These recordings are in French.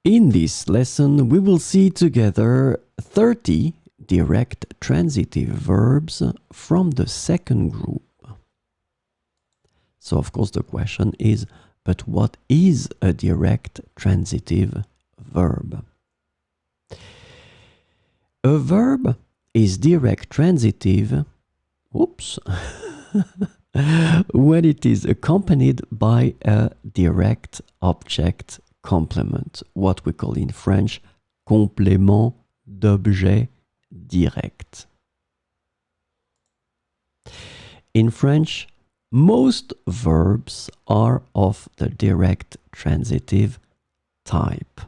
In this lesson, we will see together 30 direct transitive verbs from the second group. So, of course, the question is, but what is a direct transitive verb? A verb is direct transitive, when it is accompanied by a direct object complement, what we call in French complément d'objet direct. In French, most verbs are of the direct transitive type.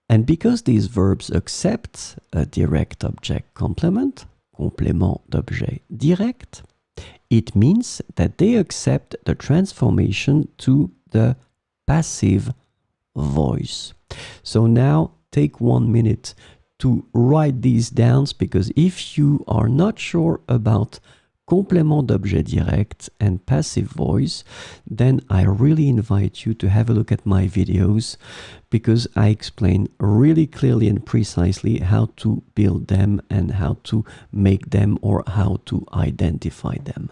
And because these verbs accept a direct object complement, complément d'objet direct, it means that they accept the transformation to the passive voice. So now take 1 minute to write these down, because if you are not sure about complément d'objet direct and passive voice, then I really invite you to have a look at my videos, because I explain really clearly and precisely how to build them and how to make them or how to identify them.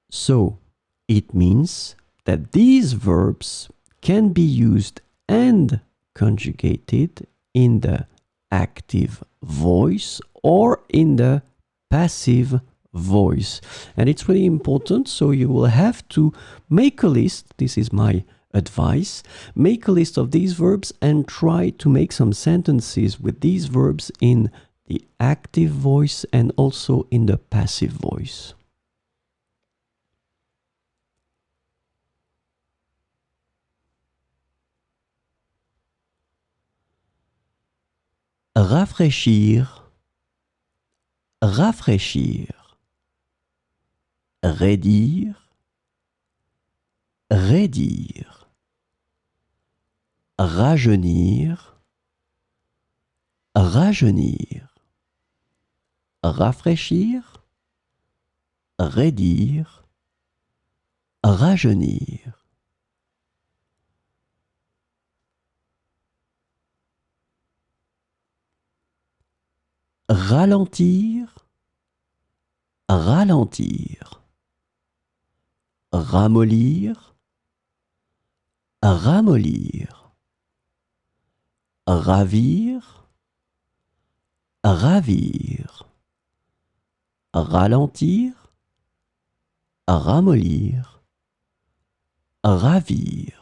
So, it means that these verbs can be used and conjugated in the active voice or in the passive voice. And it's really important, so you will have to make a list. This is my advice. Make a list of these verbs and try to make some sentences with these verbs in the active voice and also in the passive voice. Rafraîchir, rafraîchir. Raidir, raidir. Rajeunir, rajeunir. Rafraîchir, raidir, rajeunir. Ralentir, ralentir. Ramollir, ramollir. Ravir, ravir. Ralentir, ramollir, ravir.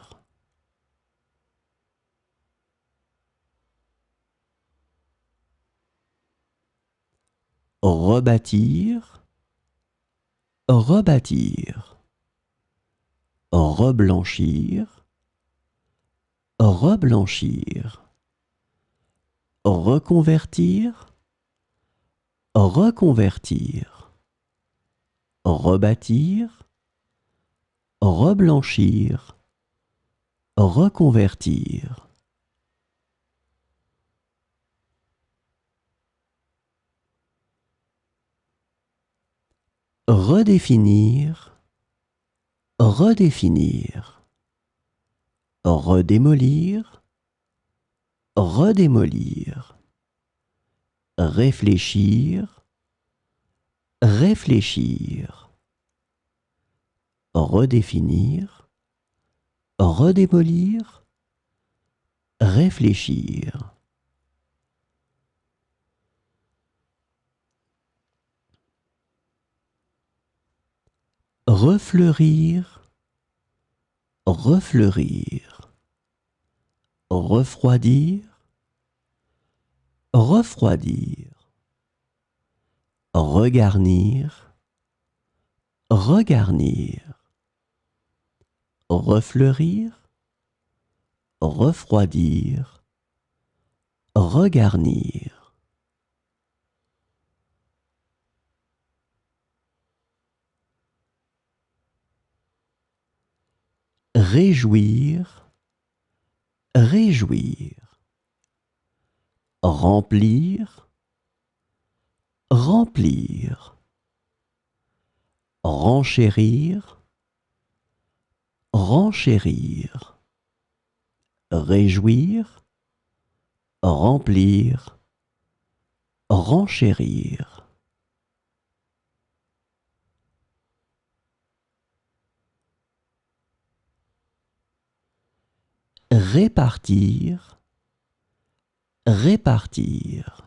Rebâtir, rebâtir. Reblanchir, reblanchir. Reconvertir, reconvertir. Rebâtir, reblanchir, reconvertir. Redéfinir, redéfinir. Redémolir, redémolir. Réfléchir, réfléchir. Redéfinir, redémolir, réfléchir. Refleurir, refleurir. Refroidir, refroidir. Regarnir, regarnir. Refleurir, refroidir. Regarnir. Réjouir, réjouir. Remplir, remplir. Renchérir, renchérir, réjouir, remplir, renchérir. Répartir, répartir.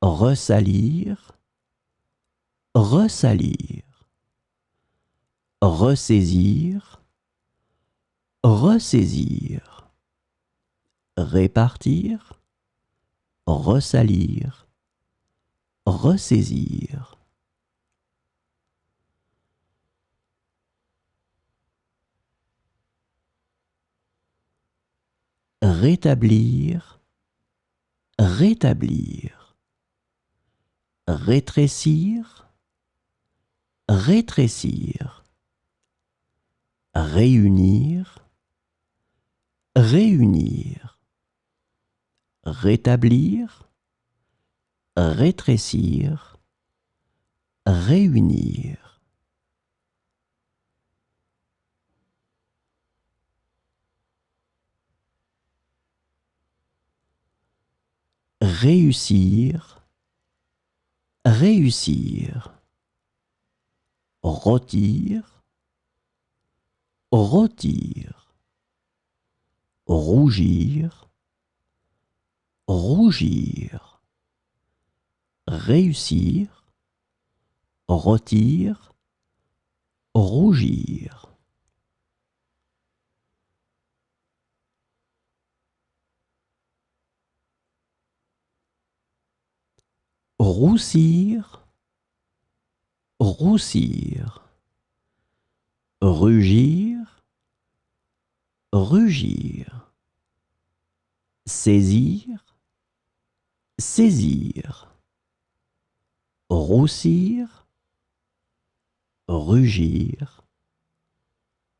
Ressalir, ressalir. Ressaisir, ressaisir. Répartir, ressalir, ressaisir. Rétablir, rétablir. Rétrécir, rétrécir. Réunir, réunir. Rétablir, rétrécir, réunir. Réussir, réussir. Rôtir, rôtir. Rougir, rougir. Réussir, rôtir, rougir. Roussir, roussir. Rugir, rugir. Saisir, saisir. Roussir, rugir,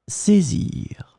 saisir.